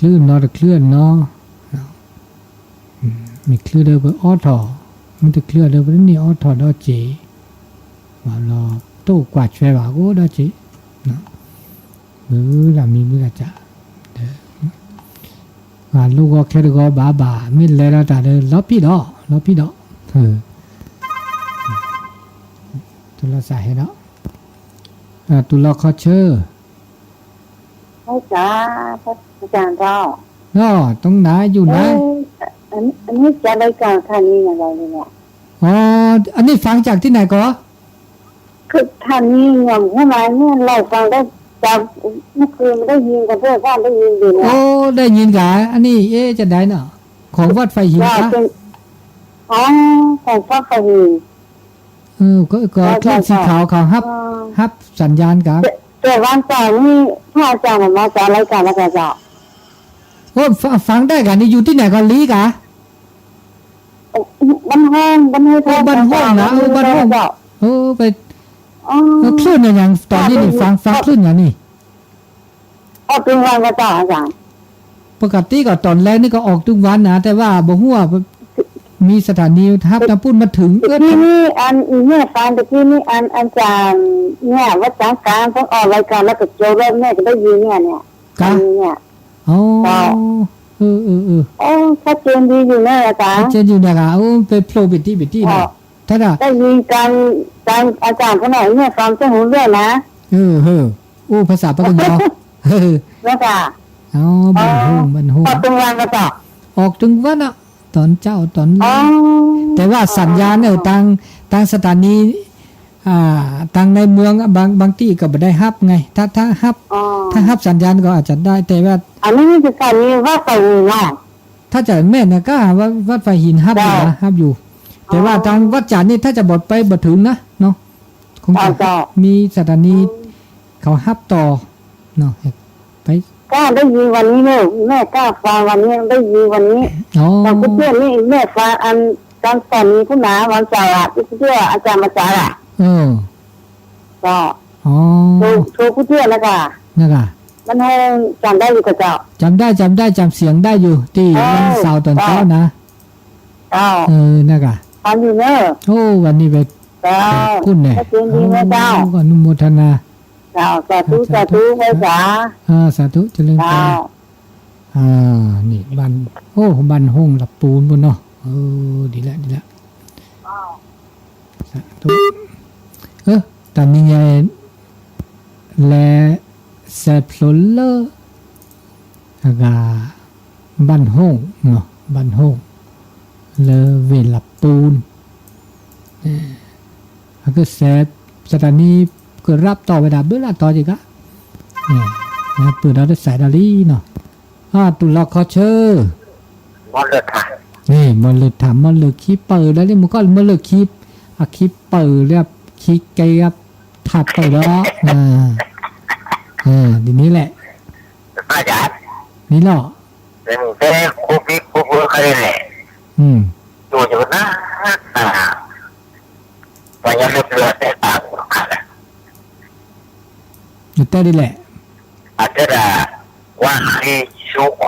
ลื่นเนาะแต่คลื่นเนาะมีคลื่นเดินไปออทอมันจะคลื่นเดินไปนี่ออทอดอจีว่าเราตู้กวาดช่วยว่ากูดอจีเนาะมือละมีมือละจ้ะว่าลูกก็แค่ก็บ้าไม่เลยแล้วแต่เดินล้อพี่ดอตุลาสายเนาะตุลาคอเชอร์ให้จ้าพระอาจารย์เจ้าเนาะตรงไหนอยู่ไหนอันนี้จะรายการท่านนี้อะไรเนี่ยอ๋ออันนี้ฟังจากที่ไหนก็คือท่านนี้เงาเข้ามาเนี่ยเราฟังได้จากเมื่อคืนได้ยินกับเพื่อนบ้านได้ยินอยู่เนี่ยโอ้ได้ยินกะอันนี้จะได้เนาะของวัดไฟหินคะอ๋อของวัดไฟหินก็คลื่นสีขาวเขาฮับสัญญาณกับแต่วันก่อนนี่พระอาจารย์มาจากรายการแล้วก็จะโอ้ฟังได้กันนี่อยู่ที่ไหนกันลีกะบ้านห้องนะบ้านห้องไปคลื่นอย่างตอนนี้นี่ฟังคลื่นอย่างนี้ออกทุกวันก็จ้าอาจารย์ปกติก็ตอนแรกนี่ก็ออกทุกวันนะแต่ว่าบ่ฮู้ว่ามีสถานีทับน้ำปุ้นมาถึงที่นี่อันเนี่ยฟังแต่ที่นี่อันอาจารย์เนี่ยวัดจังการต้องออกรายการแล้วก็โจเริ่มเนี่ยก็ได้ยินเนี่ยเนี่ยอ๋อโอ้ชัดเจนดีอยู่นะอาจารย์ชัดเจนอยู่นะคะโอ้เป็นโปรบิตี้นะถ้าได้ยินการอาจารย์คนไหนเนี่ยฟังเจ้าหูเรื่องนะโอ้ภาษาปากกยอแล้วก็อ๋อบันโฮออกตรงวันก็จะออกถึงวันอ่ะตอนเจ้าตอนแต่ว่าสัญญาณเนี่ยทางสถานีทางในเมืองบางที่ก็ไม่ได้ฮับไงถ้าฮับสัญญาณก็อาจจะได้แต่ว่าอันนี้จะสถานีว่าไฟหินนะถ้าจะแม่นนะก็วัดไฟหินฮับอยู่นะฮับอยู่แต่ว่าทางวัดจันทร์นี่ถ้าจะบดไปบดถึงนะเนาะคงจะมีสถานีเขาฮับต่อเนาะไปกล้าได้ยินวันนี้แม่กล้าฟังวันนี้ได้ยินวันนี้แต่เพื่อนนี่แม่ฟังอันการสอนนี้ผู้หนาวันเสาร์ที่เพื่ออาจารย์มาจ่ายก็โชว์ผู้เพื่อนแล้วก็นั่นแหละมันให้จำได้อยู่กับเจ้าจำได้จำเสียงได้อยู่ที่วันเสาร์ตอนเช้านะนั่นแหละวันนี้เนอะโอ้วันนี้ไปคุณเนี่ยก็นุโมทนาสาธุไว้จ๋าสาธุเจริญพรนี่บันบันห้องหลับปูนบนเนาะดีแล้วสาธุตอนนี้ไงแลเซพลเลอร์บันห้องเนาะบันห้องเลเวหลับปูนก็เซสถานีก็รับต่อเวลาเบื่อต่อจีกะเนี่ยเปิดเราได้สายดาลีเนาะตุลาคอเชอร์มันเลยค่ะนี่มันเลยถามมันเลยคีเปิดแล้วนี่มันก็มันเลยคีเปิดเรียบคีเกียบถัดไปแล้วดีนี้แหละอาจารย์นี่หรอเป็นคูบิใครเนี่ยอยู่อยู่นะวันยังเลือดแต่ตาอยู่ใต้ดิแหละอาจจะว่าให้ชูโค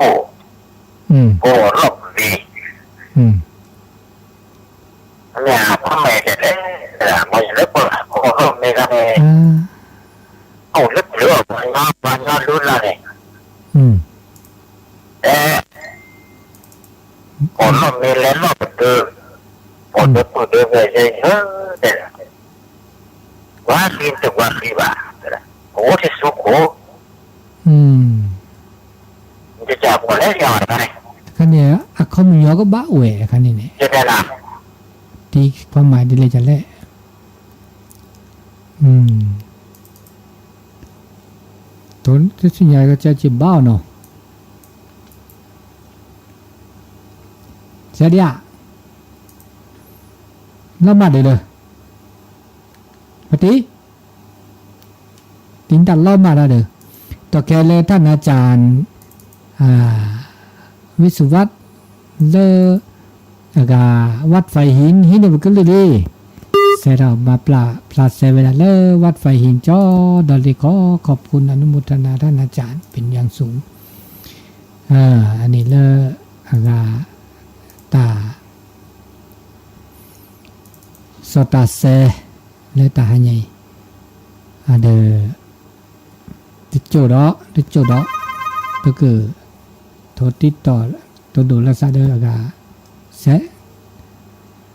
โกรบดีเนี่ยพ่อแม่จะได้ไม่เลิกเลยโกรบไม่กันเลยเอาเลิกเลือดวันยอดรุ่นละเนี่ยโกรบไม่เล่นรอบเดิมโกรบเดิมเลยใช่ไหมว่าคิดถึงว่าคิดว่าโอ้ที่สุขโจะจับคนแล้วยอดไปคันนี้เขามียอก็บ้าเว่คันนี้เนี่ยจะได้ละที่ความหมายดีเลยจะแล่ต้นที่ส่วนใหญ่ก็จะจีบบ้าเนาะเสียดีอ่ะแล้วมาเลยปฏิติงตัดเล่ามาแล้วเด้อต่อแกเลยท่านอาจารย์วิสุวัตเลวัดไฟหินเนี่ยมันก็เลยเสร็จเรามาปลาเซเวลาเลวัดไฟหินจอดอลลี่ก็ขอบคุณอนุโมทนาท่านอาจารย์เป็นอย่างสูง อันนี้เลอากาตาสตาเซเลตาใหญ่เดติโจดอก็คือโทติดต่อตัวดูรักษาเดอากาเซ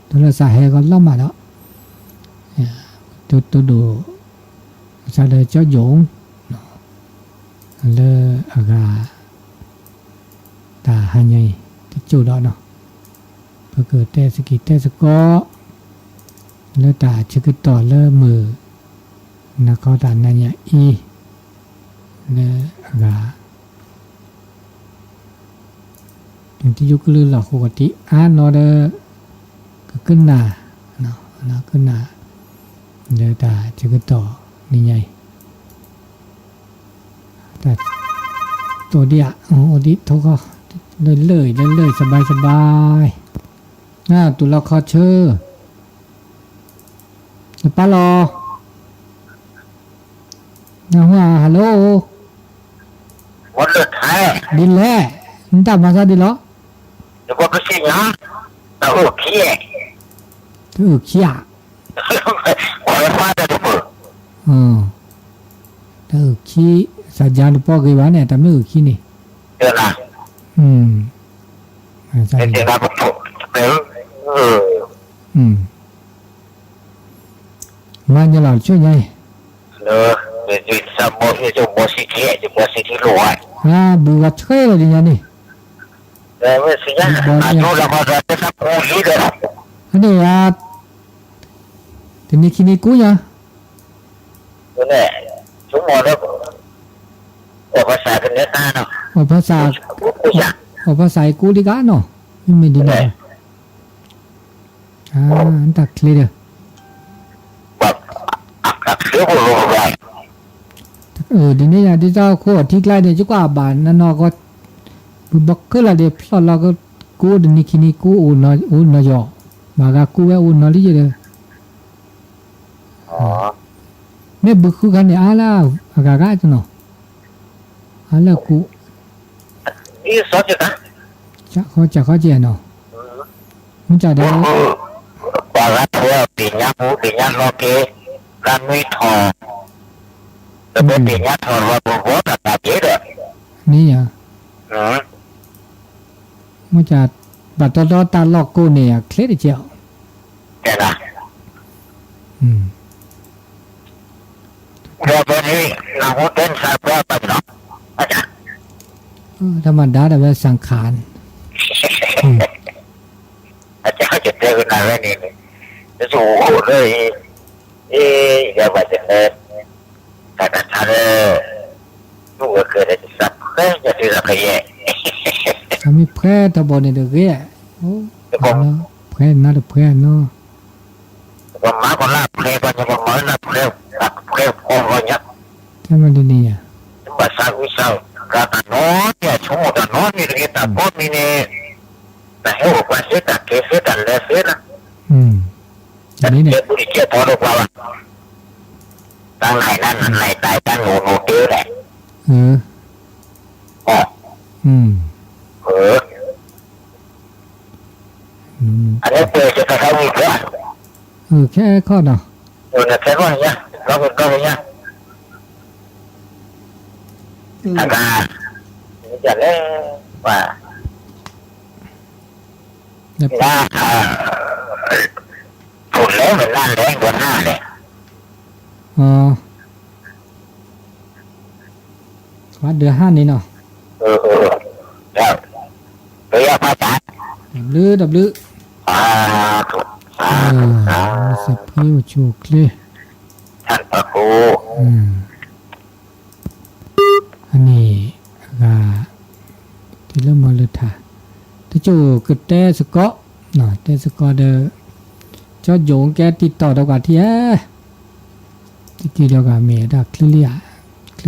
ตัวรักษาให้ก็ล่อมาแล้วตัวดูรักษาเดอเจ้าหยงเลอากาตาหันใหญ่ติโจดอเนาะก็คือเตสกิเตสกอเลตาชึกต่อเลมือนักเขาตานันยาอีเลอากาอย่างที่ยุคลือหลักปกตินอเดก็ขึ้นหน้าเนาะขึ้นหน้าเลตาชึกต่อนี่ใหญ่แต่ตัวเดียโอดิทก็เลยสบายตุลาคอเชอร์ป้ารอว่าฮัลโหลวันเลือดแท้ดินแล่มันตามมาซะดิเหรอเดี๋ยวก็สินะแต่โอเคเขี้ยขอให้ฟ้าได้ดูขี้สัญญาณปอกไว้เนี่ยแต่ไม่ขี้นี่เดี๋ยวนะใช่เดี๋ยวนะผมมันจะหล่อช่วยไงเดี๋ยวจะโมสิที่รวยบูกัดช่วยเลยนี่ไม่สิยะดูแล้วก็จะทำกูยี่เลยอันนี้ทีนี้คิดนี่กูยังเนี่ยชั่วโมงแล้วภาษาเป็นเนื้อตาเนาะภาษากูดีกันเนาะไม่ดีเลยอันตักเคลียร์เดี๋ยวนี้อย่างที่เจ้าโคตรที่ใกล้เนี่ยจุกว่าบานนั่นก็บักก็ละเดี๋ยวพอเราก็กูเดี๋ยวนี้คิดนี่กูอุ่นจ่อมาก็กูว่าอุ่นลิเจเลยไม่บุกคือกันเนี่ยล่ะอากาศจังเนาะแล้วกูนี่สอนจังจะเขาเจเนาะมันจะได้ปารัตเทวปิญญาภูปิญญาโลเกรันวิทอแต่เป็นปิญญาทอว่าบุญวัตตาเจดนี่อ่ะมันจะบัดตอตาลอกกูเนี่ยเคล็ดเจียวแต่ละเรื่องนี้เราเป็นสายพระไปเนาะอาจารย์ธรรมดาแต่ว่าสังขารอาจารย์จะเจอกันอะไรนี่จะสู้เลยอย่าไปเจอแต่การทำลูกก็เกิดจะสับเพื่อจะถือสับแย่ทำให้เพื่อตะบนเนี่ยเด็กแย่โอ้เพื่อนน่าจะเพื่อนเนาะคนมาคนละเพื่อนคนจะมาละเพื่อนคนเนี้ยทำไมดีนี่อ่ะภาษาวิชาการตัดโน้ตเนี่ยชั่วโมงตัดโน้ตมีเรื่องตัดโน้ตมีเนี่ยแต่ให้บอกว่าเสียตัดเกสเสียตัดเลยเสียนะอันนี้เนี่ยบุรีเจ้าพอรู้ว่าตั้งไหนนั่นไหนตายตั้งโง่เตี้ยแหละอันนี้เปิดจะเข้าอีกแล้วแค่ข้อเนาะแค่ข้อนี้เราเป็นข้อนี้อาการจะเล่ว่าฝุ่นแล้วมันน่าแรงกว่าหน้าเลยวัดเดือห้านี่เนาะแล้วเรียกภาษาดับลือถูกสิบพิวชูคลีท่านพระครูอันนี้ที่เริ่มมาเลยท่าที่จู่กึดแต่สกอเนาะแต่สกอเดอเจ้าโยงแกติดต่อดอกว่าที่ที่เดียวกับเมย์ดักคลี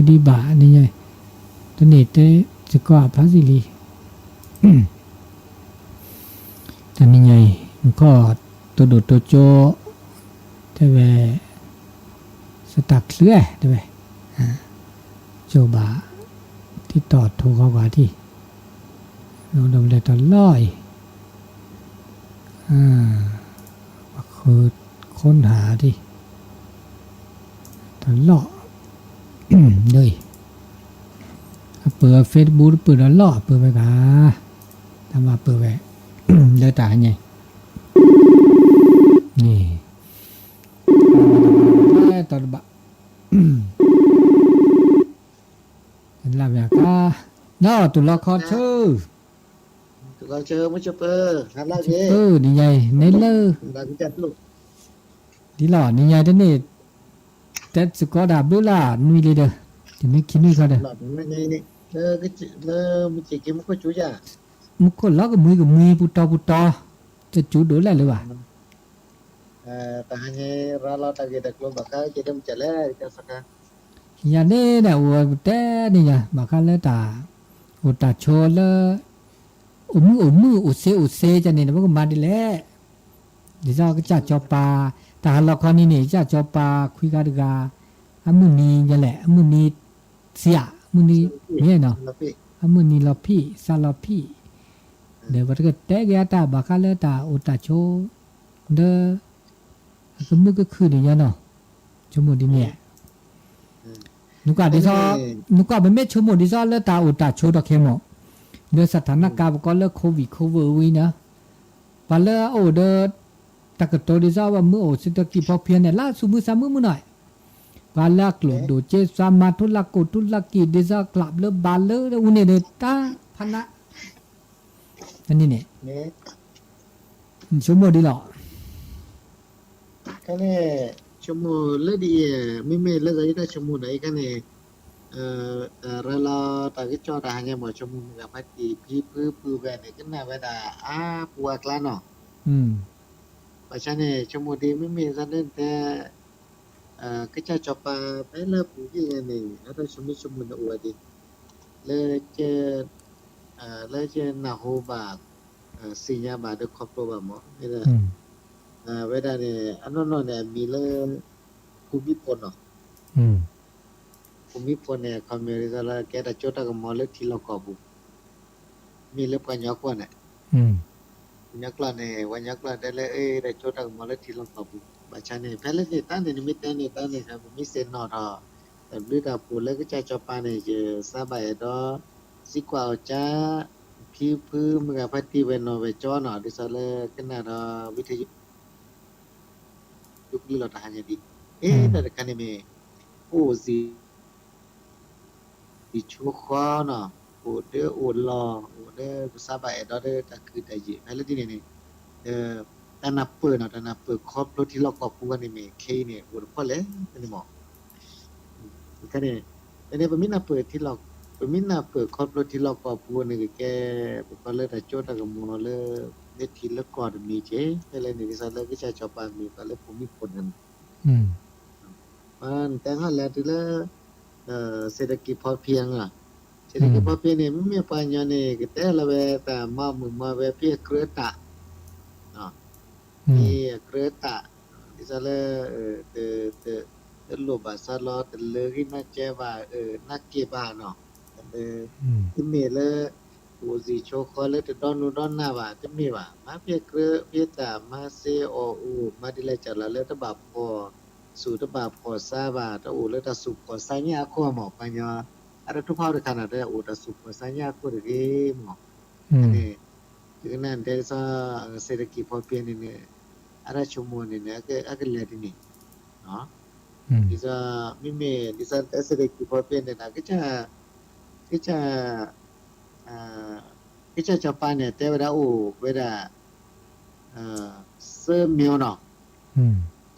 ดีบานี่ไงตัวนี้แต่สกอพาซิลีแต่นี่ไงมันก็ตัวโดดตัวโจแต่เวสตักเคลื่อแต่เวโจบาที่ต่อโทรเข้าว่าที่ เราดมเลยตลอยคือค้นหาดิตลอดเลยเปิดเฟซบุ๊กเปิดตลอดเปิดไปกาทำมาเปิดไปเลยตาไงนี่ตอนบะลาบยากาเนาะตุลาคอชื่อตุลาเจอไม่เจอเปอร์ฮัลโหลเจนี่ไงในเลอเราจะลูกดีหล่อนี่ไงท่านนี่แต่สกอดาบดูล่ะนุยเลยเด้อจะไม่คิดนุยเขาเด้อไม่นี่ก็มันจะกินมันก็จุ๊จ้ะมุกคนล้อกับมือปุตตอจะจุดโดนอะไรหรือวะแต่ฮันนี่เราตะเกียบกลัวบักเขาจะทำจะเล่จะสักอย่างนี้เนี่ยว่าแต่นี่ไงบักเขาเลยตาอุตาโชเลยมืออุเซจะเนี่ยมันก็มาดีแหละเดี๋ยวเราก็จะจอปลาแต่เราคนนี้เนี่ยจะจอปลาคุยกันดีกว่ามือนี้นี่แหละมือนี้เสียมือนี้เนี่ยเนาะมือนี้เราพี่ซาเราพี่เดี๋ยววันก็แต่แกตาบักเขาเลยตาอุตาโชเด้อก็มือก็คือเนี่ยเนาะชั่วโมงดีเนี่ยนุกาดิซอนุกาเป็นเม็ดชั่วโมงดิซอเลตาอุตาโชดอกเคมอเดือสถานการณ์ก็เลิกโควิดวีนะปาเลโอเดตะกะโตดิซอว่ามือโอเศรษฐกิจพอเพียงเนี่ยล่าสุดมือ3มื้อหน่อยปาลักหลดโดเจสามาทุลักกุทุลักกิดิซอกลับเลบาเลอุเนเดตาพนะอันนี้เนี่ยชั่วโมงดีหรอก็เนี่ยชั่วโมงเลือดีไม่เลือดได้ชั่วโมงไหนกันเนี่ยเราตอนที่จอดหางเงี้ยหมดชั่วโมงกับพัดตีพี่พื้นแบบนี้ก็น่าเวลาปัวกล้าเนาะเพราะฉะนั้นชั่วโมงดีไม่มีสักเรื่องแต่ก็จะจบไปเลิกปุ๊บยังไงแล้วก็ชั่วโมงอวดดีเลยเจอหน้าหูบาสิ่งยาบาดครอบครัวหมอไม่ได้เวลาเนี่ยอันนั้นเนี่ยมีเรื่องภูมิพลเนาะภูมิพลเนี่ยเขามีอะไรก็แกได้จดกับหมอเล็กที่เรากอบบุมีเรื่องกันยักษ์ว่าเนี่ยยักษ์ละเนี่ยวันยักษ์ละได้เลยได้จดกับหมอเล็กที่เรากอบบุบัจฉาเนี่ยแพ้เล่นเนี่ยตั้งเนี่ยมิตรเนี่ยตั้งเนี่ยครับมีเซนนอร์แต่ดูกับปูเล็กก็จะจบไปเนี่ยจะสบายดอสิกว่าจะพี่พื้นมึงกับพัดที่เป็นนอเวจอเนาะดิฉันเลยก็น่าจะวิทยุยุคนี้เราทหารอย่างดีแต่กันเนี่ยโอ้สิดิชัวข้อเนาะโอ้เด้อโอ้รอโอ้เด้อภาษาบาเด้อเด้อตะคือได้ยิแล้วทีนี้แต่นับเปิดเนาะแต่นับเปิดครอบรถที่เรากอบกันนี่เคเนี่ยโอ้พอแล้วนี่หมอกันเนี่ยแต่เนี่ยเป็นมินาเปิดที่เราเป็นมินาเปิดครอบรถที่เรากอบกันนี่แกก็เลยได้โจทย์กับหมอเลยเนี่ยทีละก่อนมีเจ๊อะไรนี่ดิฉันเลยก็จะจบไปมีก็เลยผมมีผลกันมันแต่ถ้าแล้วทีละเศรษฐกิจพอเพียงเศรษฐกิจพอเพียงเนี่ยไม่มีปัญญาเนี่ยก็แต่ละเวแต่มาเวเพียเกลือตะนี่เกลือตะที่จะเลยลบาสลอตเลยที่น่าเจ็บนักเก็บเนาะที่มีเลยโอซิโชคอเลยดอนหน้าจะมีมาเพียเกลือเพียตะมาเซโออูมาดิเลจัดละเลยตะบับพอสูตรบาพอซาบาตะอูแล้วตะสุพอซาญาข้อหมอปัญญาอะไรทุกภาคขนาดได้อูตะสุพอซาญาข้อเด้หมอนี่คือนั่นแต่ซะเศรษฐกิจพอเพียงนี่อะไรชั่วโมงนี่ก็เลยทีนี้เนาะดิซะมิเมดิซะเศรษฐกิจพอเพียงนี่นะก็จะจับปานเนี่ยแต่เวลาเวลาเสื้อเมียวเนาะ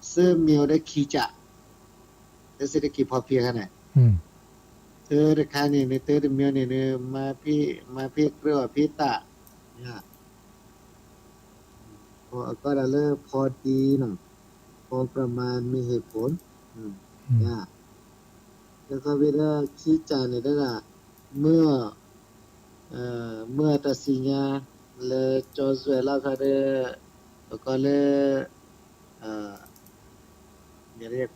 เสื้อเมียวได้ขี้จะแต่เศรษฐกิจพอเพียงกันน่ะราคานี่ในเมียวนี่มาพี่เรียกว่าพี่ตะเนี่ยก็ได้เลิกพอดีเนาะพอประมาณมีเหตุผลเนี่ยแล้วก็เวลาขี้จะเนี่ยได้ละเมื่อตัดสินญาเลยจอสเวลาค่ะก็เลยเรียก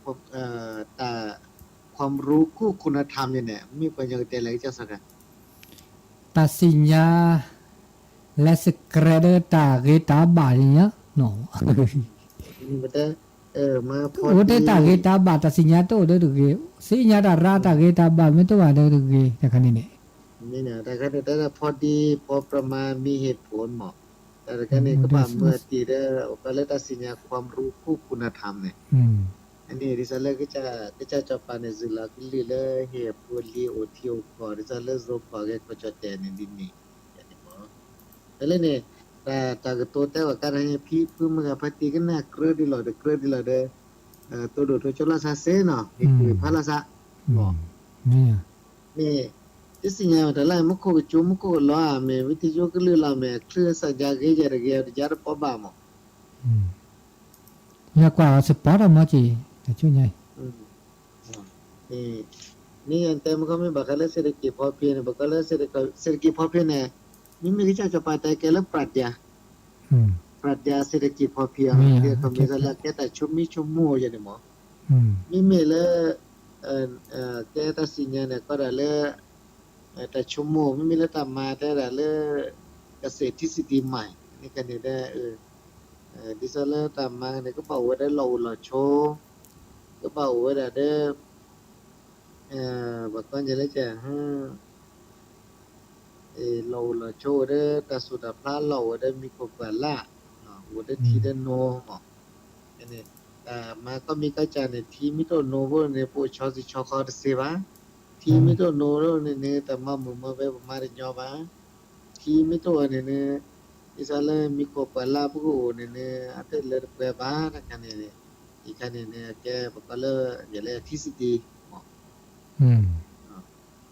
แต่ความรู้คู่คุณธรรมเนี่ยมีประโยชน์แต่อะไรจะสักตัดสินญา และสเกรเดอร์ตาเกตาบาเนี่ยเนาะ นี่บ่ได้มาพอ โอ้ได้ตาเกตาบาตัดสิญญาโตเด้อตุเกสิญญาดาราตาเกตาบาไม่ตัวเด้อตุเกแต่คันนี้เนี่ย นี่นะแต่ก็ได้พอดีพอประมาณมีเหตุผลเหมาะแต่ก็นี่ก็ว่าเมื่อตีได้ก็เลยตัดสินใจความรู้คู่คุณธรรมเนี่ยอันนี้ดิฉันเลยก็จะจับปานในจุฬาก็ลีเลยเหตุผลลีโอทีโอพอดิฉันเลยรูปพอแกก็จะแต่ในดินนี่อย่างนี้มั้งแล้วเนี่ยแต่ก็ตัวแต่ว่าการให้พี่เพิ่มมาพัฒนากันนะเครือดีหลอดตัวโดดตัวจลาซาเซเนาะนี่คือพาราซะบอกนี่ที่สิ่งที่เราได้มาคุยจุ่มคุยล้อเมวิธีโยกลือล้อเมเคลื่อนสัญญาเกจระเกียร์จารย์ปอบามอยากว่าสปอร์ตมาจีแต่ช่วยไงนี่อันเต็มก็ไม่บักเลยเศรษฐกิจพอเพียงบักเลยเศรษฐกิจพอเพียงเนี่ยมีกิจจะไปแต่แกแล้วปรัชญาเศรษฐกิจพอเพียงเกี่ยวกับมีสละแกแต่ชุ่มมีชุ่มมัวอย่างนี้มั้งมีเมลแกตัดสินเนี่ยก็ได้เลยแต่ชั่วโมงไม่มีแล้วตามมาแต่ละเรื่องเกษตรทฤษฎีใหม่นี่กันเนี่ยได้ดิฉันเลยตามมาเนี่ยก็บอกว่าได้เราโชว์ก็บอกว่าได้บอกก่อนจะเลยจะเราโชว์ได้แต่สุดท้ายเราได้มีกบละว่าได้ทีได้โนอันนี้มาก็มีกระจายในทีมิโตโนโวในโปรชอสิชอคอร์เซบาทีมิโตโนโรเนี่ยแต่มามุมไปประมาณนี้บ้างทีมิโตเนี่ยอิสระมีกบลาบุกเนี่ยอัตเลร์เปบ้านกันเนี่ยอีกันเนี่ยแกบอกก็เลยอย่างไรที่สิดี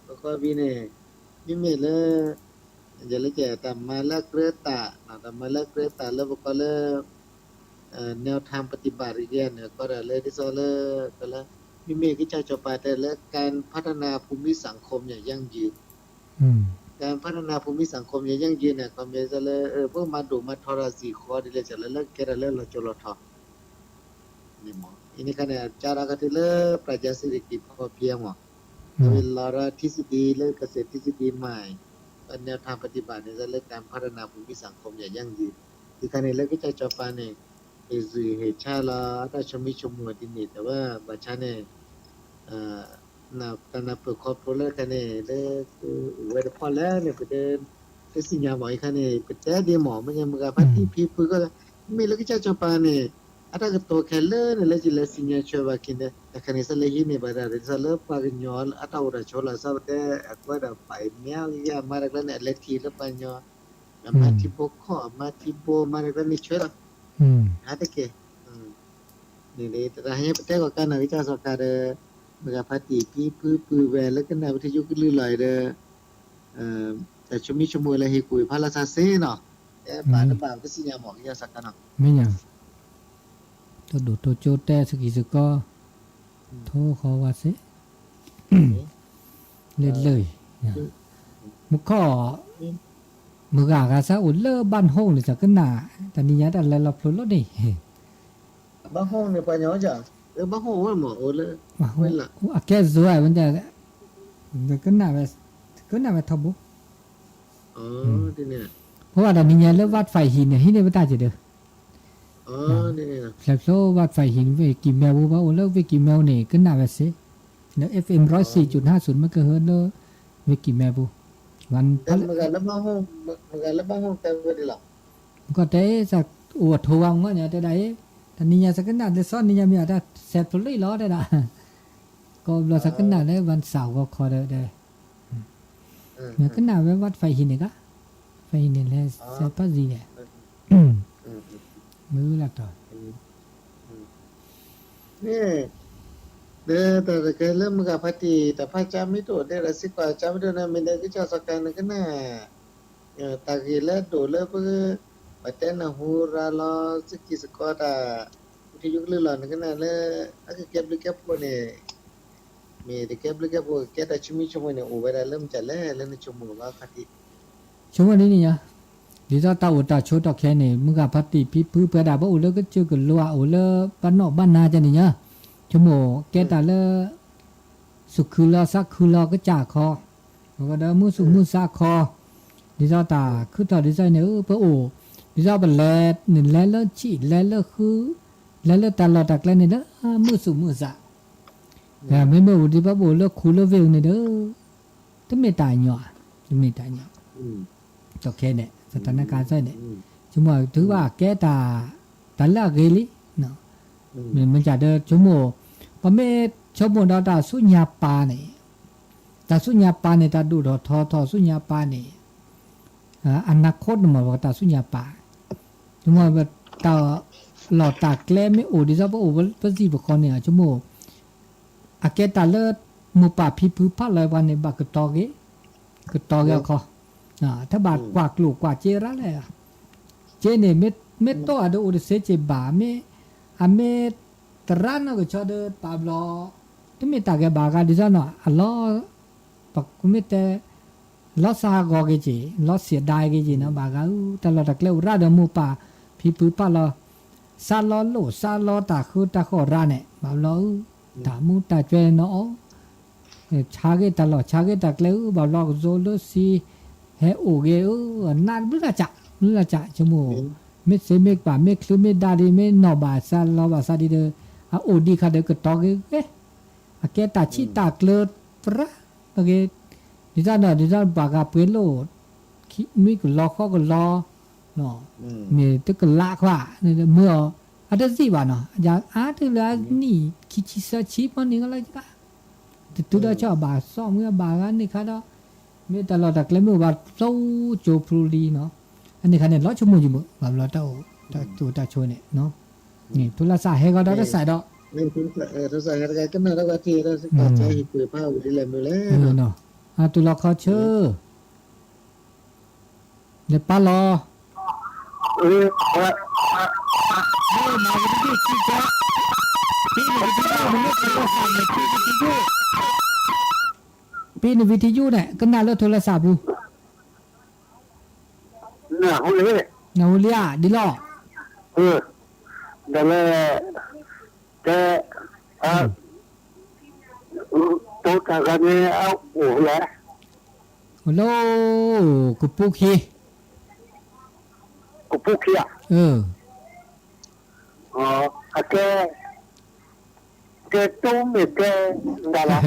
แล้วก็วินเนี่ยมีเมลอย่างไรแกแต่มาละเกรตาแต่มาละเกรตาแล้วบอกก็เลยแนวทางปฏิบัติเรียนเนี่ยก็เลยที่สุดเลยก็แล้วมีเมฆที่จะจบไปแต่และการพัฒนาภูมิสังคมอย่างยั่งยืนการพัฒนาภูมิสังคมอย่างยั่งยืนเนี่ยก็มีจะเลยพวกมาดูมาทรสีข้อดีเลยจะเลยแกเลยเราจะรอทอนี่มั้งอันนี้กันเนี่ยจาระกันที่เลยปรัชญาเศรษฐกิจพอเพียงมั้งเวลาทฤษฎีเลยเกษตรทฤษฎีใหม่แนวทางปฏิบัติเนี่ยจะเลยการพัฒนาภูมิสังคมอย่างยั่งยืนที่กันเนี่ยเลยก็จะจบไปเนี่ยเหตุชาลาถ้าชมิชมัวดินี่แต่ว่าบัชาเนี่ยตนาเปิดครอบครัวแล้วกันเนี่ยเลยเวลาพอแล้วเนี่ยประเด็นที่สิ่งอย่างหมออีกคันเนี่ยเป็นแต่เดียหมอมันยังมึงกับพัฒน์พี่ก็มีแล้วก็จะจบไปเนี่ยถ้าก็ตัวแค่เล่เนี่ยเลยจะเลยสิ่งอย่างช่วยว่ากินเนี่ยแต่คันนี้สเลยหินเนี่ยบาร์เรสเลยปากยอนถ้าเราชอบเราสักแต่ก็ได้ไปเมียยามาแล้วเนี่ยเล็กทีแล้วไปยอนมาที่โบข้อมาที่โบมาแล้วนี่ช่วยada ke niแต่ให้ประเทศก็การวิจารณ์สกัดเมื่อพัฒน์พี่พื้นเวลแล้วก็ในประเทศยุคลื่นไหลแต่ชมิชมัวเลยให้คุยพาราซาเซเนาะป่านป่านก็สิยาหมอกยาสักกันเนาะไม่ยังตัวดูตัวโจแต่สกิสก็โทขอว่าสิเล่นเลยมุกข้อมือกากาซะอุ่นเลอบ้านห้องเลยสักกันหนาแต่นี่ยัดอะไรเราพลุแล้วนี่บ้านห้องเนี่ยปัญญาจ้ะบ้านห้องว่าหมอโอ้เลยไม่ละอ่ะแกสวยมันจะกันหนาแบบกันหนาแบบทบุทีเนี่ยเพราะว่าตอนนี้ยัดเลิกวัดไฟหินเนี่ยที่นี่ไม่ได้จะเด้อนี่นะแล้วโซ่วัดไฟหินเวกิมแมวว่าโอ้เลิกเวกิมแมวเนี่ยกันหนาแบบสิแล้ว FM 104.50มันก็เฮิร์ตเลยเวกิมแมววันmagala bahong tayo nila ก็ได้สักอวดทวงว่าเนี่ยได้ตอนนี้สักขนาดซ่อนนี่ยังมีอะไรเสร็จทุลีล้อได้ละก็เราสักขนาดได้วันเสาร์ก็ขอได้เนี่ยขนาดไว้วัดไฟหินเนี่ยก็ไฟหินเนี่ยแหละเสร็จปัจจุบันเนี่ยมือละต่อนี่แต่แกเริ่มกับพัฒน์แต่พระจามิโตได้รัสิกว่าจามิโตนะมีได้ก็จะสักการนึงนะตากิเลโดเลเพื่อปัจจัยนะหูราลอสกิสกอตาที่ยุคลื่นหล่อนกันนะเลยอาจจะเก็บลึกเก็บพวกเนี่ยมีแต่เก็บลึกเก็บพวกแกแต่ชุ่มชุ่มเนี่ยโอ้เวลาเริ่มจะเล่นชุ่มว่าพัฒน์ชุ่มวันนี้เนี่ยดีจ้าตาอุตาโชตอกแค่เนี่ยมึงกับพัฒน์พี่เพื่อดาบอุเลก็เจอกันลัวอุเลบ้านนอกบ้านนาจะเนี่ยชั่วโมงแกแต่ละสุขคือละสักคือละก็จ่าคอแล้วก็เดิมมือสุขมือซาคอ ဒီတော့တာခုတော့ဒီဆိုင်နေပအိုဒီတော့ဘလဲနေလဲလချီလဲလခူလဲလတလတကလည်းနေလမှုစုမှုစားမဲမဲဒီဘဘလခူလဝေနေတော့တမေတိုင်ညောတမေတိုင်ညောတော့ခဲနေစတနကာဆိုင်နေကျမသူကကဲတာတလကေလီနော်မကြတဲ့ကျမပမေချဘွန်တာဆုညာပါနေတာဆုညာပါနေတာဒူတော့ထောဆုညာပါနေอนาคตมาว่าตาสุญญาปาจุมว่าตาหลอดตาแกลไม่โอดิซะบ่โอปะสิบคอนเนี่ยจุมอาเกตาเลมุปะพิพุพะลายวันในบักตอเกขอถ้าบาดกวากลูกกว่าเจระแลเจเนี่ยเม็ดโตอะโดเสเจบาเมอะเมตรานก็ชอเดปาบลอตเมตาแกบากาดิซะเนาะอัลลอฮ์ปักกุเมเตလောစာဂောကေကြီးလောเสียดายကေကြီးနော်ဘာကတလတကလေရဒမှုပါဖီပူပါလောဆာလောလို့ဆာလောတာခုတခေါ်ရနဲ့ဘာလို့ဒါမှုတကျွဲနော်ခြားကေတလောခြားကေတကလေဘာလို့ဇိုလို့စီဟဲအိုကေနာဘလကြချမိုမစ်စေမစ်ပါမစ်ခလူမစ်ဒါဒီမနော်ဘာဆာလောဘာဆာဒီဒအိုဒီခဒကတော့ကေအကေတာချီတာကလပရာโอเคဒီစားဘာကပွေးလို့မိကလောခေါကလောနော်မြေတကလာခွာမောအတစီပါနော်အကြအားတလာနီခီချီစချီပနေကလိုက်ကတူတော့ချဘာဆောမဘာကနေခါတော့မြေတလောတကလမျိုးဘာစိုးဂျိုပရူလီနော်အနေခါနဲ့လောချမှုကြီးမဘာလောတော့တူတချိုးနေနော်นี่ทุลาสาเฮก็ได้ใส่ดอกนี่คุณถ้าใส่กันก็น่าแล้วก็ที่เราสิตัดใจเปิดผ้าอยู่ที่แลมือแล้วเนาะตุลาขอเชื่อเดี๋ยวป้ารอมาวิธีที่จะปีนวิทยุเนี่ยก็น่าเลือกโทรศัพท์อยู่น่ะฮู้เลยน่าฮู้เลยดิลอဒါလည်းတော့တာကနေအောက်ဟိုလေ โลกุปุคีอ่ะอ๋อโอเคแกตุ้มแกนั่นล่ะ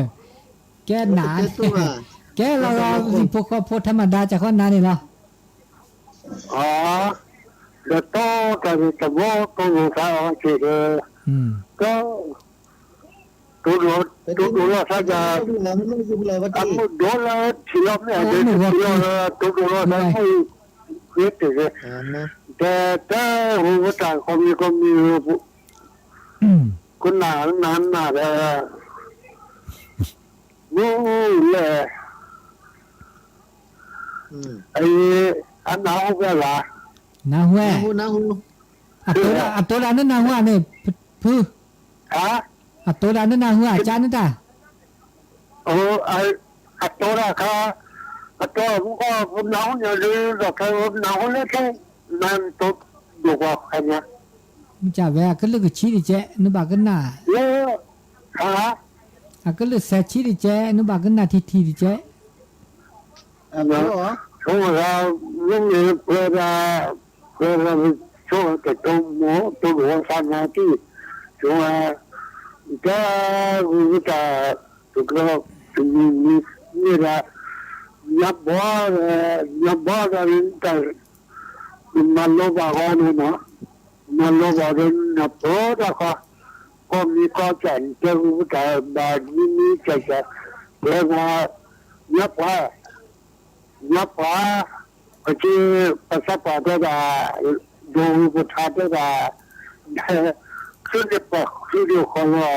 แกหนาแกเราสิพวกพวกธรรมดาจะข้อนั้นนี่เหรออ๋อเดี๋ยวโตจะมีตะโวตัวเขาสิก็ตัวเราถ้าจะทำโดนแล้วที่เราเนี่ยที่เราตัวเราได้ให้เกิดเลยแต่หัวใจเขามีคนหนาเลยนู่นเลยไอ้อันหนาวก็ละนาหัวอัตัวละนั่นนาหัวเนี่ยพื้นอัตัวละนั่นนาหัวจานนั่นตาอัตัวละค่ะอัตัวผมก็หนาวอย่างนี้เราแค่หนาวเลยแค่นั่นตัวดูว่าใครเนี่ยมันจะแวะก็เลือกชี้ดิเจนึกบ้ากันน่ะก็เลือกเสียชี้ดิเจนึกบ้ากันน่ะทีดิเจช่วงเราเรื่องนี้เพื่อช่วงแต่ตัวหลวงสันนะที่ช่วงก็วิจารตัวก็นี่แหละยับบอลแต่มันโลบากอนเนาะมันโลบากอนนับตัวนะคะก็มีข้อจันเจ้าแต่บาดีนี้จะเรียกว่ายับก็คือภาษาปาก็ได้ดูประชาก็ได้คือเด็กปกคือเด็กของเรา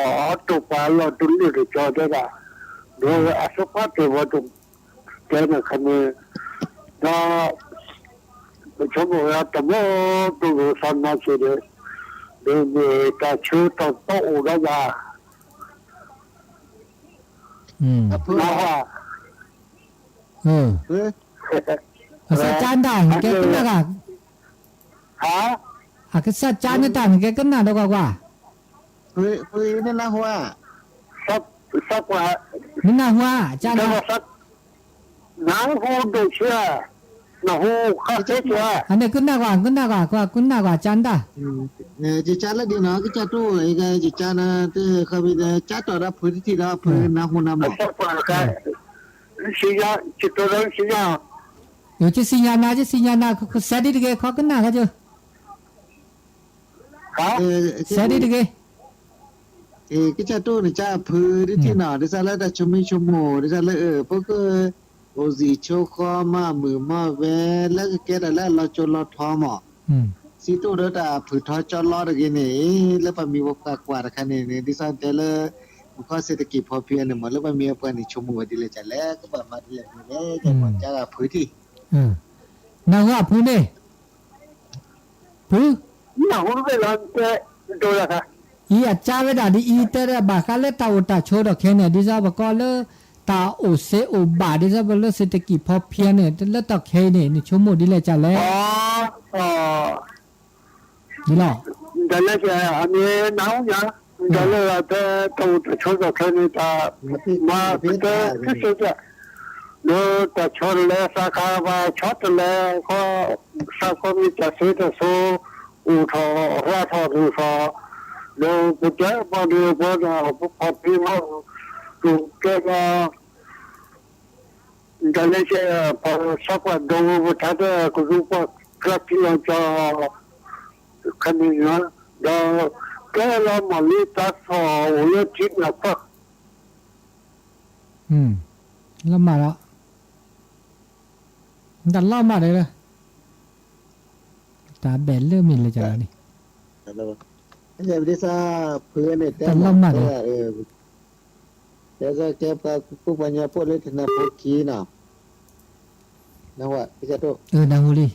ตัวปลาเราตุ้นเด็กจอได้ละโดยอาศัยพัฒน์ว่าตุ้งแกเนี่ยคันนี้ก็ชมว่าแต่ว่าตัวสันมาเสียเลยโดยการชื่อตัวโตได้ละสัจจานได้แกก็น่ารักก็สัจจานได้แกก็น่ารักกว่าคุยนี่นะหัวสักว่านี่นะหัวจานน้าหัวดูเชื่อ那我看这个， อันนี้ขึ้นหน้ากว่าขึ้นหน้ากว่าขึ้นหน้ากว่าจันด้า จิจาละดีเนาะก็จะตู้ไอ้ก็จิจานะที่เขาไปจัดต่อรับพื้นที่รับพื้นนาคนน้ำหมอ 这不看，新疆这多人新疆， อยู่ที่สิญญาณที่สิญญาณเสด็จเกขอขึ้นหน้าเขาเจอ 好， เสด็จเก ก็จะตู้เนี่ยจะพื้นที่เนาะดิฉันแล้วแต่ชั่วโมงดิฉันแล้วพวกโอซีโชคอมามือมาเวแล้วก็แกแล้วเราจนเราท้อหมอสิตู้เด้อตาผือท้อจอลอดกันนี่แล้วปะมีวกกว่าคันนี่ดิฉันแต่ละมันก็เศรษฐกิจพอเพียงเนี่ยหมดแล้วปะมีปะนี่ชั่วโมงดิเลยจะแล้วก็แบบมาดิเลยนี่จะหมดจะพื้นที่ นางว่าพื้นเนี่ยพื้น 那我为了这多了看， อีอาจารย์เวลาดีอีแต่ละบาคันเลตาอุตาโชดอกแค่เนี่ยดิซาบก็เลตาโอเซโอบาดิซาบเลเศรษฐกิจพอเพียงเนี่ยเลตอกแค่เนี่ยชั่วโมงดิเลยจะแล้ว นี่หรอ 在那些还没拿回家，在那在都车上看的他妈这是的，我在车来上卡吧，车子来和上高米在谁的手，五朝花朝路上，然后不在把这个不跑皮毛，就这个。在那些跑上关都他的可是我这地方叫看你呢，然后给了马里打扫，我要进了吧。แล้วมาแล้วดันเล่ามาเลยเลยตาแบนเริ่มมินเลยจ้ะนี่ อันนี้ดิฉันเพื่อนเนี่ยแต่แต่จะแก้ปัญหาผู้ปัญญาพูดเลยถึงนะพูดขี้เนาะนะว่าดิฉันตัว นางฮูลี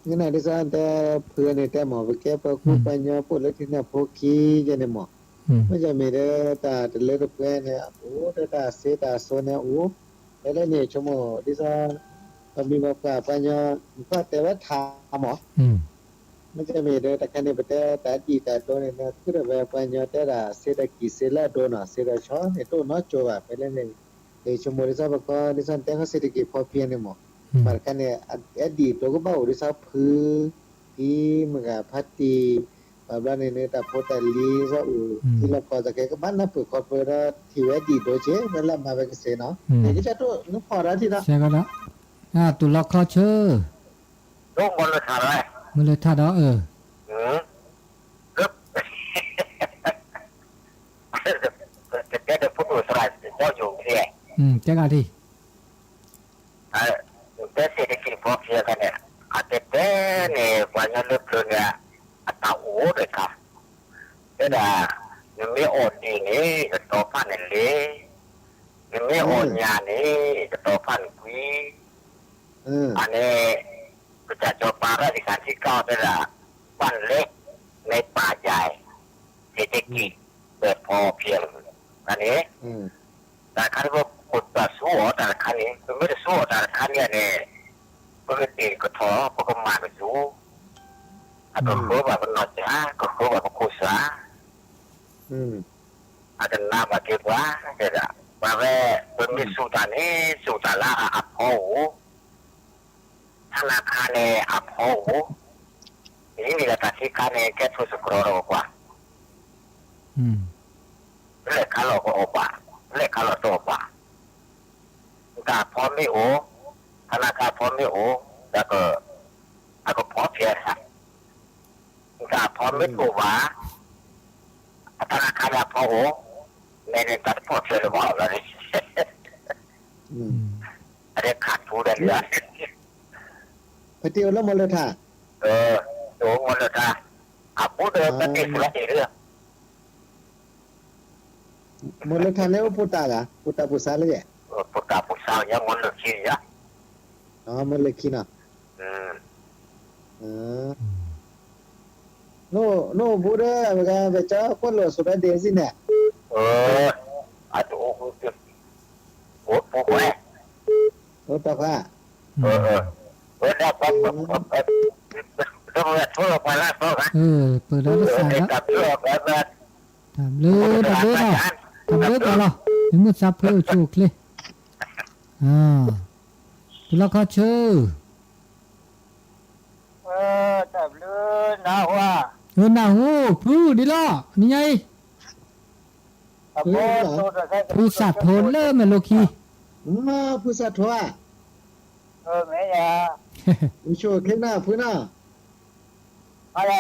งั้นดิฉันแต่เพื่อนเนี่ยแต่หมอไปแก้ปัญหาผู้ปัญญาพูดเลยถึงนะพูดขี้จะเนี่ยหมอไม่จะมีได้แต่เลือดเพื่อนเนี่ยโอ้แต่เสียแต่โซนเนี่ยโอ้แล้วเนี่ยชั่วโมงดิฉันมีมาปัญญาก็แต่ว่าทำหมอไม่จะมีได้แต่แค่นี้แต่ดีแต่ตัวเนี่ยคือแบบปัญญาแต่ละเศรษฐกิจเสละโดนเสละช้อนเนี่ยตัวน้อยจัวไปเล่นในชั่วโมงดิฉันบอกว่าดิฉันแต่งเศรษฐกิจพอเพียงเนี่ยหมอมาแค่นี้อดีตตัวก็บ้าดิฉันพื้นที่มันก็พัดตีแบบนี้แต่พอแต่ลีซะที่เราพอจะแค่ก็บ้านน่ะเปิดคอร์ปอเรทที่อดีตโดยเฉพาะนั่นแหละมาเป็นเสนาแต่ก็จะตัวนึกพอแล้วที่นะ ใช่ก็แล้วตุลคอเชอ 都没了啥来， มันเลยท่าดอ这不都是来要求的？ แจ้งอาที 这เศรษฐกิจพอเพียงกันเนี่ยอาจจะเนี่ยวันนี้เลิกเรื่องเนี่ยอัตราโอ้เลยครับแต่ยังไม่อ่อนดีนี่จะต่อพันเนี่ยเลยยังไม่อ่อนยานี่จะต่อพันกุยอันนี้ก็จะจบปาราธิการที่เก้าได้ละบ้านเล็กในป่าใหญ่เศรษฐกิจแบบพอเพียงอันนี้แต่คันว่ากดต่อสู้แต่คันนี้มันไม่ได้สู้แต่คันนี้เนี่ยมันเป็นตีก็ท้อเพราะก็มาไปสู้อาจจะรู้ว่ามันนอนจ้าก็รู้ว่ามันคุยซะอาจจะน่ามาเก็บว่าเดี๋ยวว่าแม่มันมีสูตรนี้สูตรละอับโหธนาคารเนี่ยอับโหนี่มีแต่ที่การเนี่ยแค่ทุสกรออกว่าเลขขาหลอกก็ออกว่าเลขขาหลอกตัวว่าการพร้อมไม่โอธนาคารพร้อมไม่โอแล้วก็พร้อมเพียรครับการพร้อมไม่ถูกว่าธนาคารพอโอในการพร้อมเพียรว่าอะไรอะไรขาดทุนอะไรไปเที่ยวแล้วมลท่าดูมลท่าพูดเดิมมันติดสุดเรื่องมลท่าแล้วพุทธะพุทธะพุทธะเลยพุทธะพุทธะยังมลขี้ยะมลขี้นะโน่บูเดอร์มันก็แบบเจ้าคนหล่อสุดเดซิเนี่ยอาจจะโอ้โหโอ้โหโอ้ตาฟ้าได้ปั๊บต้องทั่วไปแล้วทั่วกันเปิดแล้วสายแล้ว กับทั่วแบบ ทำเลยเนาะทำเลยก่อนเนาะมีมุดซับเพื่อโชคเลยตุลคอเชอ น่ะโหผู้ดิล่ะนี่ไงผู้สัตว์โทนเริ่มโลคีมาผู้สัตว์ทั่วแม่ยาโอชัวเคน่าผู้น่ะอะไร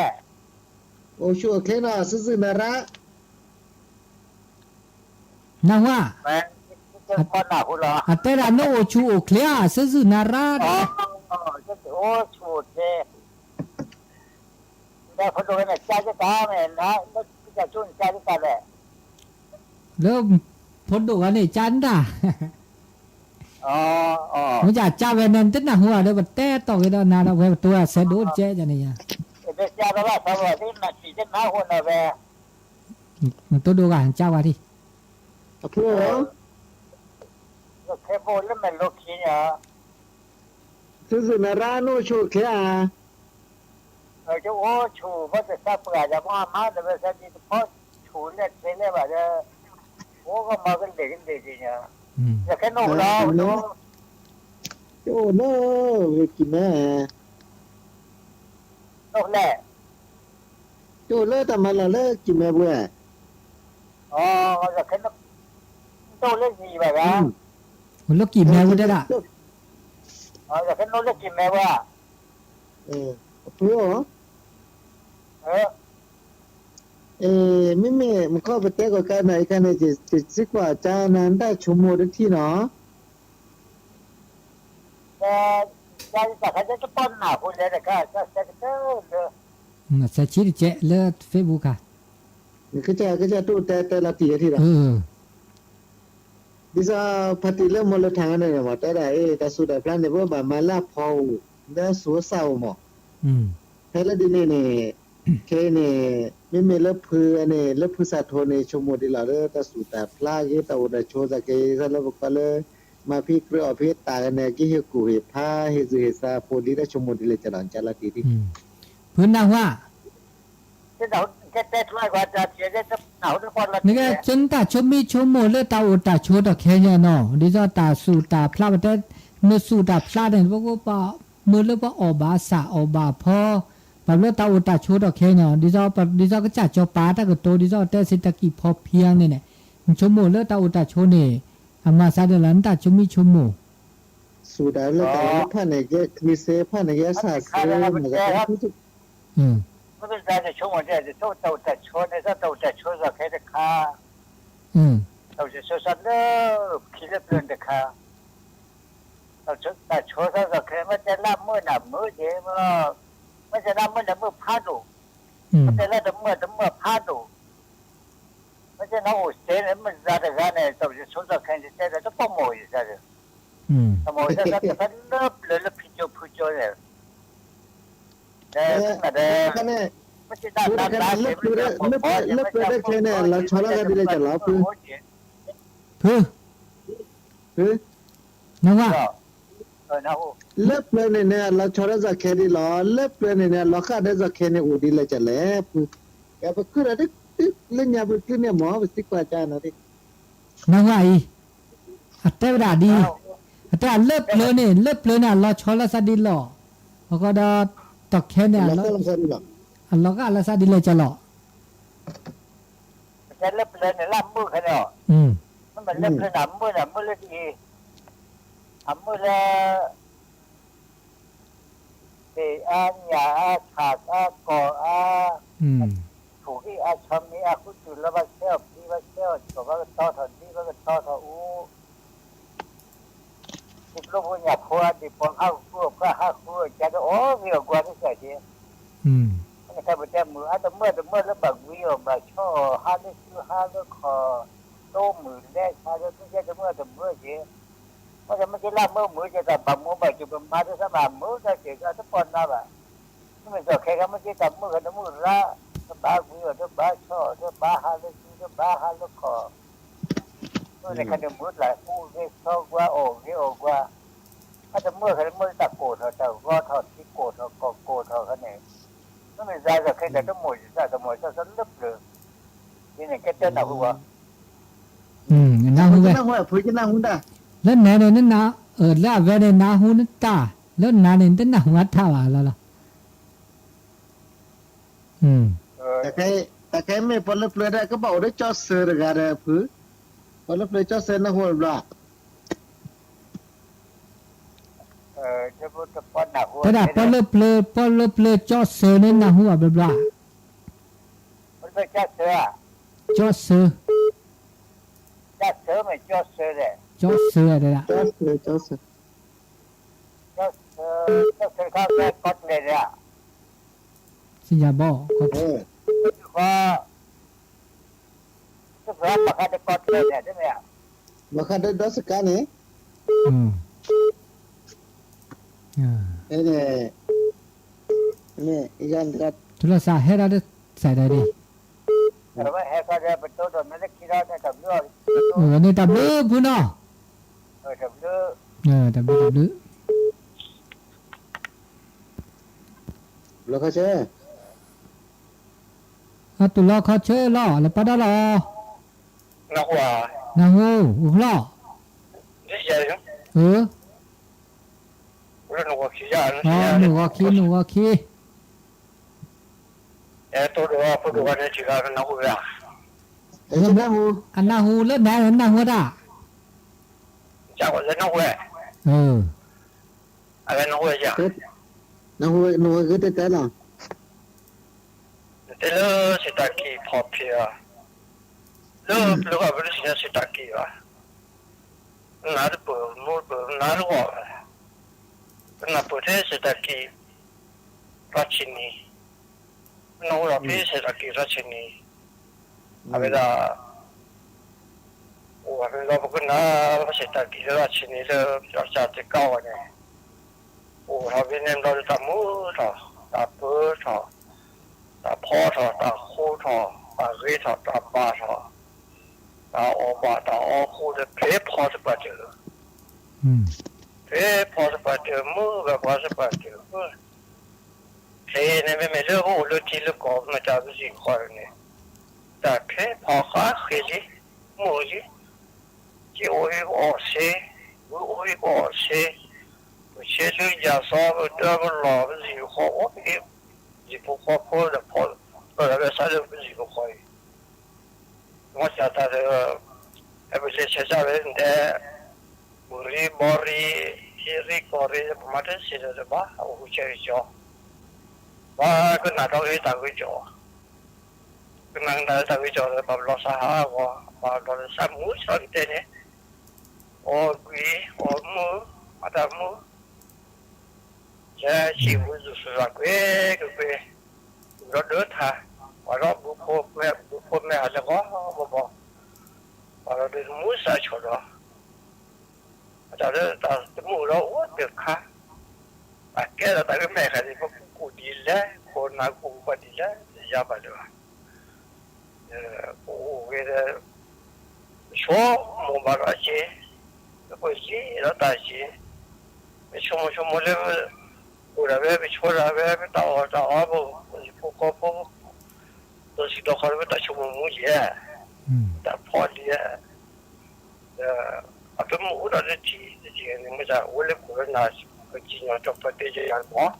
โอชัวเคน่าซื่อๆนะระนะว่าแม่จะคนหน้าคุณเหรอแต่ละโนชูโอเคลียซื่อๆนาราจะโอ้ชูดเจได้พอดูเนี่ยใจจะตาแม่นะจะชุ่นใจจะตาแหละเริ่มพ้นดูกันนี่จันด่ามันจะจ้าเวนันติน่ะหัวเด้อบัดแต่ต่อกันนาเราเวตัวเสดูเจจังนี่อ่ะเดี๋ยวจ้าว่าสวัสดีมาสิจะมาหัวน่ะเว้มันตัวดูกันจ้าว่าดิเพื่อก็แค่โบแล้วมันโลกีเนี่ยซื่อๆนะระโนชัวเคอ่ะจะโอ้ชูว่าจะทราบเปล่าจะมาแต่ว่าสักทีพอชูเนี่ยเสร็จแล้วจะโอ้ก็มากันเด็กเนี่ยจะแค่โน่เราโน่โอ้โน่กินแม่โน่แหละโจ้เลิกแต่มาเลิกกินแม่บัวจะแค่โน่เลิกกี่แบบนะมันเลิกกี่แม่บัวได้ละจะแค่โน่เลิกกี่แม่บัวเพื่อไม่มันเข้าไปเตะกับการไหนกันเนี่ยจะสิกว่าจานั้นได้ชั่วโมงที่เนาะแต่เขาจะป้อนหน้าคุณเลยนะครับจะเจะชี้เจเลิศเฟซบุ๊กค่ะนี่ก็จะตู้แต่ละทีที่ละดิฉันพัฒน์เริ่มมอลทางนั้นเนี่ยว่าแต่สุดท้ายพลันเนี่ยว่ามาลาพาวได้สัวเศร้าหมอเฮ้ยแล้วดีเนี่ยเคเนี่ยไม่เลิกเพื่อเนี่ยเลิกเพื่อสัตว์โทเนี่ยชั่วโมงเดียวเลยแต่สุดท้ายพลาดยี่ตัวเดียวโชว์จากเกย์แล้วก็เลยมาพี่กระอภิตากันเนี่ยกี่เหตุกูเหตุผ้าเหตุซาโพดีได้ชั่วโมงเดียวจะหลังจากละทีที่พื้นนางว่าจะหนาวจะเต้นร้อยกว่าจะเสียจะหนาวทุกคนละนี่ไงจนตาชมีชมโมเลือตาอุตาโชดแค่เนี่ยเนาะดิจะตาสูตาพลาดแต่เมื่อสูตาพลาดเนี่ยพวกว่ามือเลือกว่าออบาสาออบาพอแบบเลือตาอุตาโชดแค่เนี่ยดิจะก็จัดเจ้าป้าถ้าเกิดโตดิจะแต่เศรษฐกิจพอเพียงเนี่ยชมโมเลือตาอุตาโชเนี่ยอามาซาเดลันตาชมีชมโมสุดาเลือตาผ่านเนี่ยมีเซผ่านเนี่ยสาเซมันก็ไม่เป็นไรจะช่วยเนี่ยจะต้องตัวแต่ช่วยเนี่ยถ้าตัวแต่ช่วยก็แค่จะฆ่าตัวจะช่วยสัตว์เนี่ยคิดเรื่องเด็กฆ่าตัวแต่ช่วยก็แค่ไม่จะรับมือหนับมือเจ้าไม่จะรับมือหนับมือพาดูไม่จะรับมือพาดูไม่จะน้องเสียเนี่ยมันจะได้เนี่ยตัวจะช่วยก็แค่จะได้จะป้องมวยใช่ไหมป้องมวยจะได้จะเป็นเลิบเลยพิจูเลยเนี่ยไม่ใช่ด้านเล็บแค่เนี่ยเราชอบอะไรดีเลยจะรับนะว่าเล็บเลยเนี่ยเราชอบอะไรแค่ดีหรอเล็บเลยเนี่ยเราขาดได้แค่เนี่ยอุดีเลยจะเล็บแกไปคืออะไรเล่นยาบุกเนี่ยหมอไปสิกว่าจานนะดินะว่าอีอัตเตอร์ดาดีอัตเตอร์เล็บเลยเนี่ยเราชอบอะไรดีหรอแล้วก็ดอตอกแค่เนี่ยเราก็อะไรซะดีเลยจะหล่อจะเล็บเลยเนี่ยล่ำมือแค่เนี่ยมันเล็บเลยหนำมือเลยดีหนำมือเลยเตอันยาขาดก่อถูกที่ชมนี้คุณจุลแล้วว่าเชี่ยวพี่ว่าเชี่ยวบอกว่าต่อถอนพี่ว่าต่อถอนสิบลูกเนี่ยพัวดิปองข้าวคั่วก็ข้าวคั่วจะโอ้มีกว่าที่ใส่ดีนี่ใครบอกจะมือแต่เมื่อแล้วบักวิวบักช่อฮาร์ดซื้อฮาร์ดคอโต้มือแรกฮาร์ดซื้อจะเมื่อเจ๊เพราะจะไม่ใช่ล่ามือจะแต่บักมือบักจุบมาด้วยสมานมือจะเจ๊ก็ทุกคนนะบ่ะนี่มันจะแค่ก็ไม่ใช่แต่มือละบักวิวบักช่อบักฮาร์ดซื้อบักฮาร์ดคอนี่คันเดียวมือหลายคู่เรียกเขาว่าโอ้ว่าถ้าจะเมื่อตะโกนเขาจะก็ทอดที่โกนเขาก็โกนเขาเนี่ยนั่นเป็นใจจะแค่แต่ต้องหมดจะสนุกเลยนี่เนี่ยแค่เจ้าหน้าหัวน้าหัวพูดจะน้าหัวได้แล้วไหนเนี่ยน้าแล้วเวเนี่ยน้าหัวนั่นตาแล้วน้าเนี่ยน้าหัวท่าว่าแล้วล่ะ แต่ใครไม่พอเปลือยได้ก็บอกได้จอเสือกันเลยพื้นพอเปลือยจอเสือนะหัวบล้าจะพูดกับป้อนหนักหัว แต่ดาปอเลเพลจอเซอร์นี่นะหัวบลา มันไม่จัดเสือ จอเซอร์ จัดเสือไม่จัดเสือเลย จอเซอร์ได้ละ จอเสือ จัดเสือข้าวแกงก๊อตเลยเนี่ย สิญาบ่ก็ ว่าทุกร้านปกติก๊อตเลยเนี่ยใช่ไหมอ่ะ มาคันได้ดอสกันนี่เนี่ยอีกอันก็โทรศัพท์ให้เราได้ใส่ได้ดิ แต่ว่าแฮกก็จะเป็นตัวโดนไม่ได้คิดว่าจะทำด้วย นี่ตับลือพุ่นเนาะ ทำด้วย ตับลือ แล้วก็เชื่อ ตุลอเขาเชื่อล่อแล้วปะดาลอ นักว่า นะฮูอุล่อ นี่ใช่ไหม เรื่องหัวขี้ยา หนูว่าขี้ตัวดูว่าผู้ดูว่าเนี่ยจีการนักหัวอ่ะ เอ้ยนะฮู อันนาฮูเลิศแดงอันนาฮูด่า จากว่าจะนักหัวอะไรนักหัวจ้ะ นะฮูก็แต่ละแต่เรื่องสิตากีพอเพียเรื่องว่าเป็นสิ่งสิตากีอ่ะน่าจะเปิดมูดเปิดน่าจะว่าน่าเปิดสิตากีรัชนีน้องเราพี่สิตากีรัชนีอะไรล่ะโอ้เป็นเราบอกนะสิตากีรัชนีเลยจะจะเก้าเนี่ยโอ้เราเป็นเราจะทำมือต่อตาเปิดต่อตาพ่อต่อตาคู่ต่อตาเรียต่อตาบ้าต่อตาอบ้าตาอคู่จะเพลพอจะปัจเจอเพลพอจะปัจเจอมือแบบพอจะปัจเจอเพลเนี่ยไม่เลือกโอ้เลือกที่เลือกก่อนมาจากสิ่งของเนี่ยแต่เพลพอขาเขียจีมือจีที่โอ้ยออกเสียโอ้ยออกเสียเชื่อเรื่องยาสอบเรื่องหล่อสิ่งของโอ้ยสิ่งพอ的พอเราไปใช้เรื่องสิ่งพอ我晓得这个还不是学校人的บุรีบริฮิริกอริประมาณนี้สิบ้าโอ้เชื่อจ่อว่าก็น่าต้องให้ตาวิจอก็นั่งได้ตาวิจอเลยแบบเราสหายว่าเราสามุสอนเตเนี่ยโอ้กุยโอ้มูมาดามูจะชีวิตสุดสักเว้ยก็ไปรถเดินทางว่าเราบุพเพแม่อะไรก็บอกว่าเราเดินมุสาชดแต่เรื่องแต่หมู่เราโอ้เดือดค่ะแต่แกเราแต่ก็แม่ใครที่พวกกูดีแล้วคนนักกูก็ดีแล้วยาบเลยว่ะโอ้เวลาชัวมุบาระเจแล้วก็จีแล้วตาจีไม่ชัวเลยกูระเบิดไม่ชัวระเบิดไม่ต่อบุพวกตัวสิ่งต่อคนไม่ต่อชัวมุเยอะแต่พอดี啊，这么我到这你们在我的个人那个经验就不对这样光，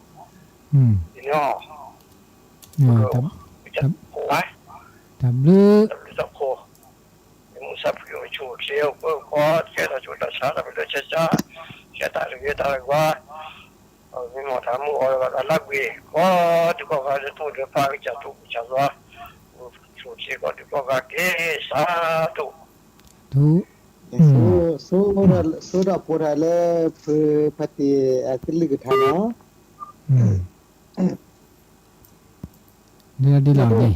你好，这来，ตับลือ这好，你们啥朋友去只有我现在就在啥那边在家，现在这个大个，你们他们我那个我这个还是都是发个家都讲说，出去个这个给啥都。ถู สู้ดอกปูทะเลพือปฏิกิริกทานะเรือดีหลังนี่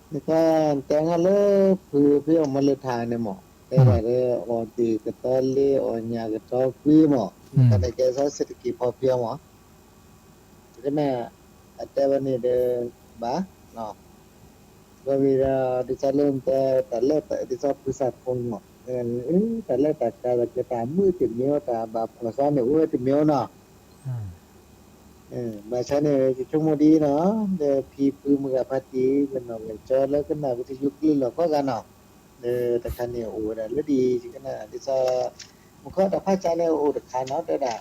แล้วก็แต่งเลยพือพี่ออกมาเลยทางเนี่ยหมอแต่ว่าเลยออตีกระตอเลยออนยากระตอคุยหมอก็ได้แก่เศรษฐกิจพอเพียงหมอใช่ไหมแต่วันนี้เด้อบ้าเนาะBagaimana di dalam terletak di satu pusat pun, terletak kalau kita mesti mewah tak bahasa ni, mesti mewah nak. Bahasa ni cuma di na, the people mengapati benar benar lah kena kita yukli lah kau kan nak. Tekan ni dah lebih kena di sana muka dah pacar ni dah kan ada dah.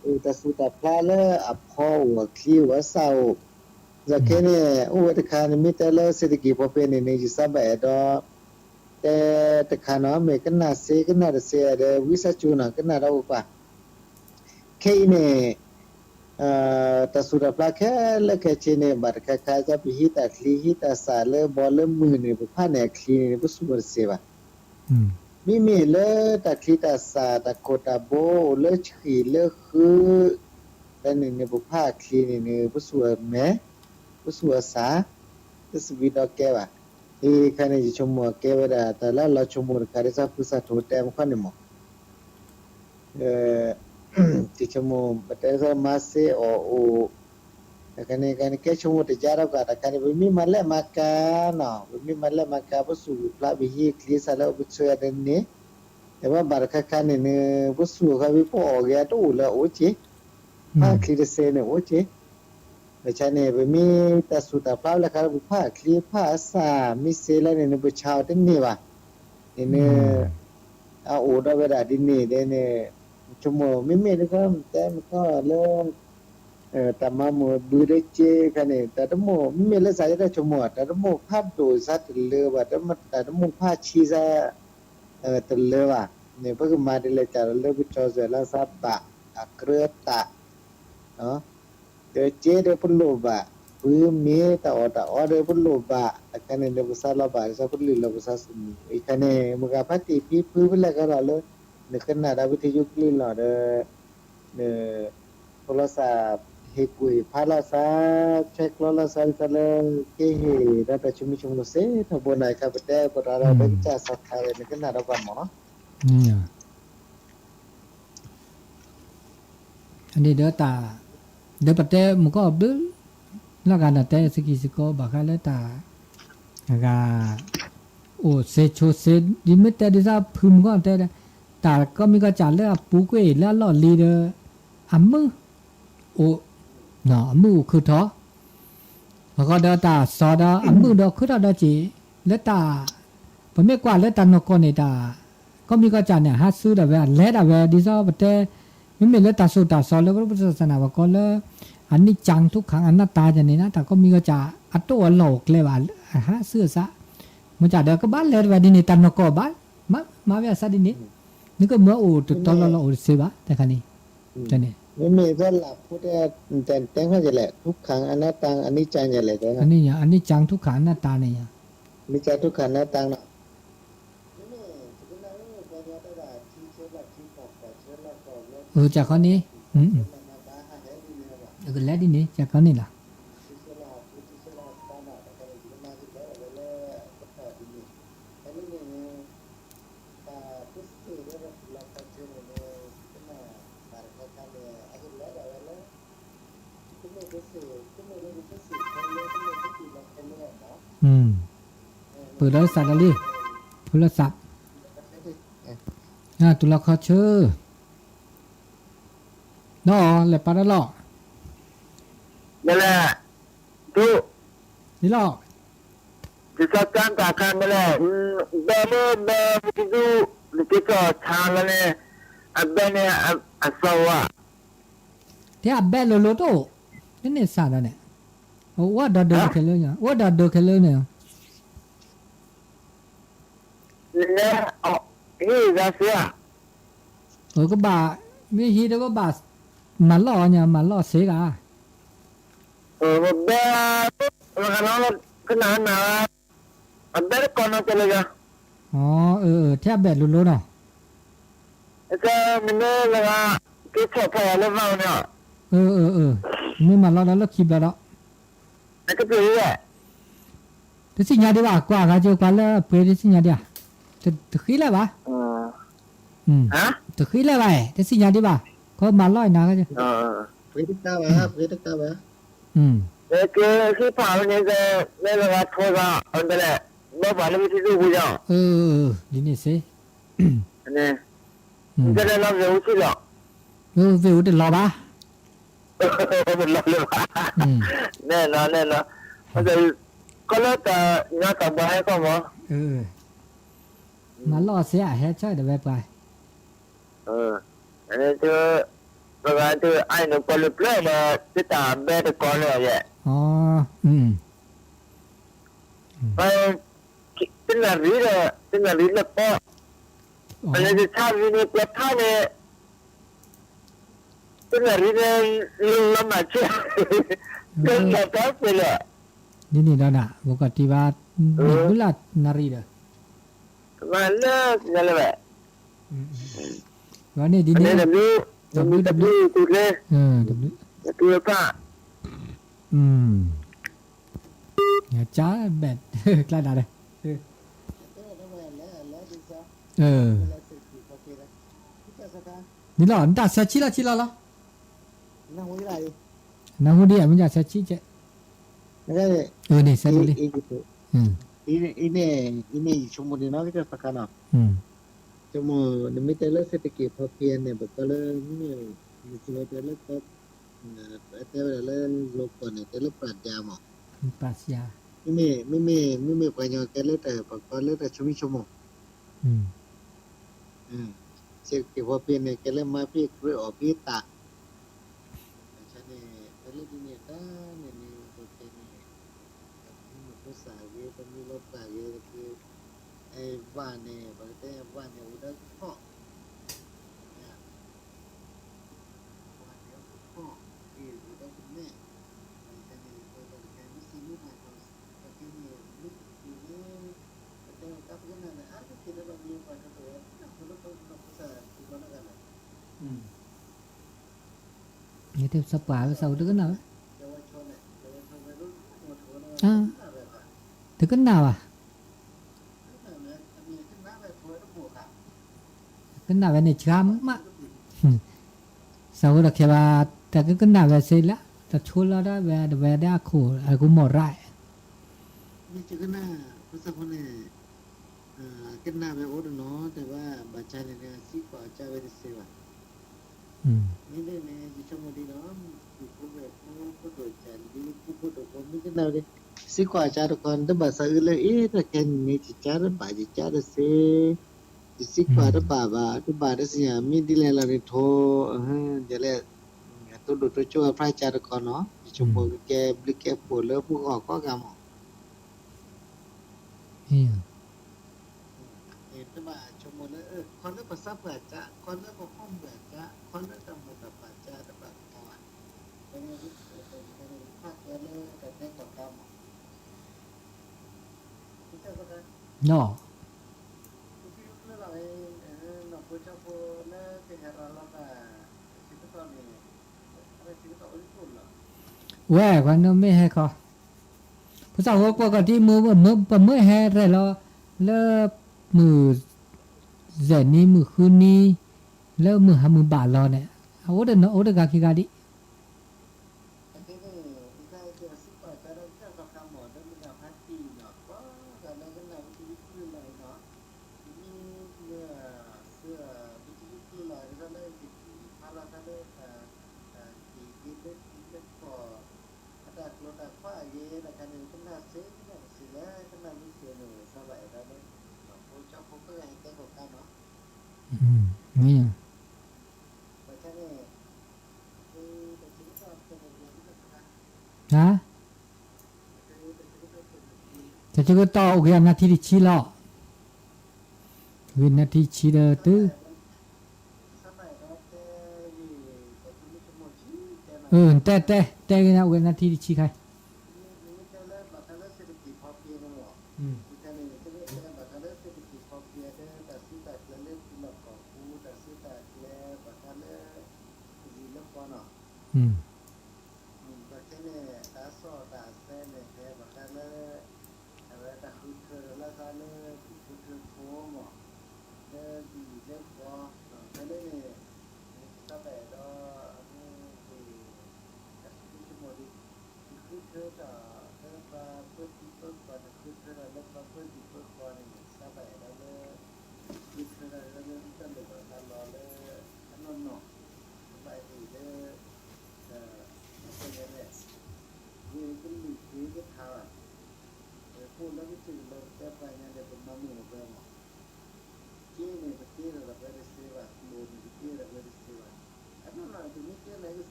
Sudah sudah pelan apa wakil wasau จะแค่นี้อุบัติคานี่มีแต่ละเศรษฐกิจพอเป็นนี่จะสบายดอกแต่ตะคาเนาะเมกันน่าเซกันน่าเสียเดวิสาจูน่ะกันน่าเราป่ะแค่นี้ตะสุดปลาแค่ละแค่เชเนบัดคาจะไปฮิตาคลีฮิตาสาเลบอลมือนี่บ่ผ่านแนคลีนี่บ่สุบเสียบ่มีเลตะคลีตาสาตะโคตาโบเลชีเลคือแต่นี่บ่ผ่าคลีนี่บ่สุแม่บ่สุสาตะสวิดอกแกบ่এখানে যে চমু কেবরা তালা লা চমুর কারেসা পুসা ঠোতে আমখানে মো যে চমু বাতেসা মাসে ও এখানে কে চমুতে যারাও কাটা কানে বিমি মালে মাকা না বিমি মালে মাকা বসু প্লা বিহি ক্লিসালা বুছয়া দেনে এবা বারকা কানে নে বসু খাবি পো গয়া তো উলা ওচে মা ক্লিসে নে ওচে Chane be mi ta su ta pla la ka bu pha kli pha sa mi se la ne bu chao de ni ba ne a o da ba da di ni de ne chumo mi de ko ta ko le ta ma mo bu de che ka ne ta de mo mi le sa da chumo ta de mo pha do sa de le ba ta ma ta de mo pha chi sa ta le ba ne ba ma de le cha le bu cho se la sa ba a kre ta noเจเดปุลโลบะปื้มเมตาอเดปุลโลบะอาการเนี่ยภาษาลาบะภาษาปุลิลภาษาสุนีอีกเนี่ยมุกาพัติปีปื้มละกันเลยนึกนาดาวิทยุกลิลเดโทรศัพท์เฮกุยพาลาซาเช็คลอลาซาตะเลเกเฮดาตะชุมิชุมโนเซทบนายคาปเตปราราเบกิจาสัทธานึกนาดากันหมออันนี้เด้อตาเดี๋ยวปะเตมันก็บึ้งแล้วกันแต่สกิสก็บักแล้วตากาโอ้เซโชเซดิมิเตดิซาพึมก็แต่ตาก็มีก็จัดแล้วปูกเอแล้วหลอดลีเดออัมมือโอ้เนาะอัมมือคือท้อแล้วก็เดตาซอดาอัมมือดอกคือดอจีแล้วตาผมไม่กว่าแล้วตานกนี่ตาก็มีก็จัดเนี่ยหาซื้อดาเวแล้วดาเวดิซาปะเตไม่เลยตาสุตาสอนแล้วก็พุทธศาสนาบอกก็เลยอันนี้จังทุกครั้งอันหน้าตาจะนี่นะแต่ก็มีก็จะอัตโตโลกเลยว่าฮะเสื้อซะมันจะเดี๋ยวก็บ้านเลยว่าดินี่ตันนกบ้านมาเวลาดินี่นี่ก็เมื่อโอ้ตอนเราโอ้เสียบะแต่คันนี้จะนี่ไม่ก็หลับพูดแต่แต่งเขาจะแหละทุกครั้งอันหน้าตังอันนี้จังจะแหละอันนี้จังทุกครั้งหน้าตาเนี่ยมีจังทุกครั้งหน้าตังเนาะจากข้อนี้ก็แล้วดินี่จากข้อนี้ล่ะเปิดแล้วสัตว์อะไรโทรศัพท์ตุลาคาเชอร์นอเลยปาร์ลอนั่นแหละดูนี่ลอจะจัดการกับการนั่นแหละแบบที่ดูที่ก็ชาแล้วเนี่ยอับเนี่ยอัศวะที่อับโลโลโต้นี่สาระเนี่ยว่าดอดเคเลเนี่ยว่าดอเคเลเนี่ยเนี่ยอ๋อนี่จะเสียก็บ่าไม่ฮีแต่ว่าบ่ามาล่อเนี่ยมาล่อเสกอ่ะแบบแล้วก็น้องก็นานนะอันเด็กก่อนเราจะเลยกันอ๋อแทบแบบลุ้นๆเนาะก็มันเนี่ยเลยว่าที่ชอบพอแล้วเราเนี่ยมึงมาล่อแล้วคลิปแล้วนั่นก็คือแหละแต่สิ่งอย่างเดียวกว่าก็จะกว่าแล้วเปรี้ยสิ่งอย่างเดียวจะขี้แล้ววะฮะจะขี้แล้วไปแต่สิ่งอย่างเดียวก็มาล่อนะก็จะเพื่อที่ตาไว้คือที่ผ่านเนี่ยจะไม่รู้ว่าโทรศัพท์อันนั้นแหละไม่ผ่านแล้วไม่ที่ดูกูจ้ะดีนี่สิอันนี้จะได้รับเร็วสิหรอเร็วเดี๋ยวรอป่ะเป็นรอเลยป่ะแน่นอนมันจะก็แล้วแต่งานต่อไปก็มั้งมาล่อเสียแฮ่ใช่เดี๋ยวไปอันนี้คือประการที่ไอ้หนุ่มคนเปลี่ยนเลยที่ตามแม่ตะกอนเลยเนี่ย อ๋ออืม ไปตึงอะไรเลยตึงอะไรแล้วก็ไปจะท่าวินิจจะท่าเนี่ยตึงอะไรเนี่ยลำบากเชื่อเดินแบบไปเลย นี่แล้วน่ะปกติว่ามีบุลานารีเด้อ มาเลิกกันเลยแบบวันนี้ดี อัน นี่ นี้แบบนี้มีแบบนี้กูเลย W ตัวป้าอืมอย่าจ้าแบดกล้าด่าเลยนี่หรอด่าเสียชีละชีละละน้าหูดีอ่ะมันอยากเสียชีเจ้นี่เสียดูดิini cuma di mana kita sekarang cuma demi telah sedikit papian ni berkala ni cuma telah tak telah lupa ni telah pelajar mah ปรัชญา ไม่ปัญญาtelahแต่berkalaแต่cuma sedikit papian ni telah mapi kue opi tak macam ni telah dunia dah ni papian niภาษาเยอะมีรถสายเยอะคือไอ้บ้านเนี่ยบางทีบ้านเนี่ยอุดรพ่อเนี่ยบ้านเนี่ยพ่อที่อุดรคุณแม่บางทีเนี่ยตัวแกไม่ซีไม่ผ่านบางทีเนี่ยลึกอยู่เนี่ยบางทีกับกันนั่นนะที่ที่เรามีไปก็ตัวเราต้องภาษาที่มันกันนะนี่ที่สปาเสาตึกกันน่ะ เยาวชนวัยรุ่นหมดหัวเลย ตึกกันน่ะว่ะกันน่ะวันนี้ช้ำมากเสาตะแค่ว่าแต่ก็กันน่ะว่าเสร็จแล้วแต่ชวนเราได้แวได้คู่ไอ้กูหมดไร นี่จะกันหน้าภาษาคนเนี่ยกันหน้าแบบโอ้ดเนาะแต่ว่าบาจาเนี่ยสิกว่าจะไปเสียว่ะนี่เนี่ยจะชมดีเนาะอยู่คู่แบบนู้นก็โดยใจดีคู่โดยคนนี่กันหน้าเลยสิกว่าจะทุกคนแต่ภาษาอื่นเลยแต่แค่นี้จะจ้าหรือเปล่าจะจ้าหรือเสียสิกว่าหรือเปล่าที่บ้านได้สิมีดีเลยเราเนี่ยโทรเดี๋ยวเลยตัวดูตัวช่วยพระอาจารย์ทุกคนเนาะชมแกบลิแกปวดแล้วพวกออกก็กำแต่ว่าชมเลยคนเลือกภาษาเปิดจ้ะคนเลือกห้องเปิดจ้ะคนเลือกตำบลแบบปัจจ้ะแต่แบบก่อนเป็นภาคเลือกแต่ได้ก่อนกำเนาะแหวกวันนู้นไม่ให้เขาภาษาหัวปกติมือให้ไรเราเลิกมือเจนี้มือคืนนี้เลิกมือหามือบาทเราเนี่ยเอาเดินเอาเดินกากิกาดินี่ฮะจะก็ต่อโอเคนาทีที่ชี้ล้อวินาทีชี้เดอตื้อแต่กันนะโอเคนาทีที่ชี้ใคร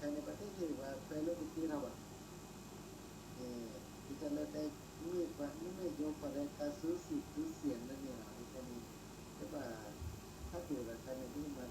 ใช้ในประเทศที่ว่าไปรู้ที่เราอ่ะที่จะเลิกได้ไม่ยกประเด็นการซื้อสิทธิ์ซื้อเสียงนั่นเนี่ยที่จะมีแต่ว่าถ้าเกิดว่าใครในที่มัน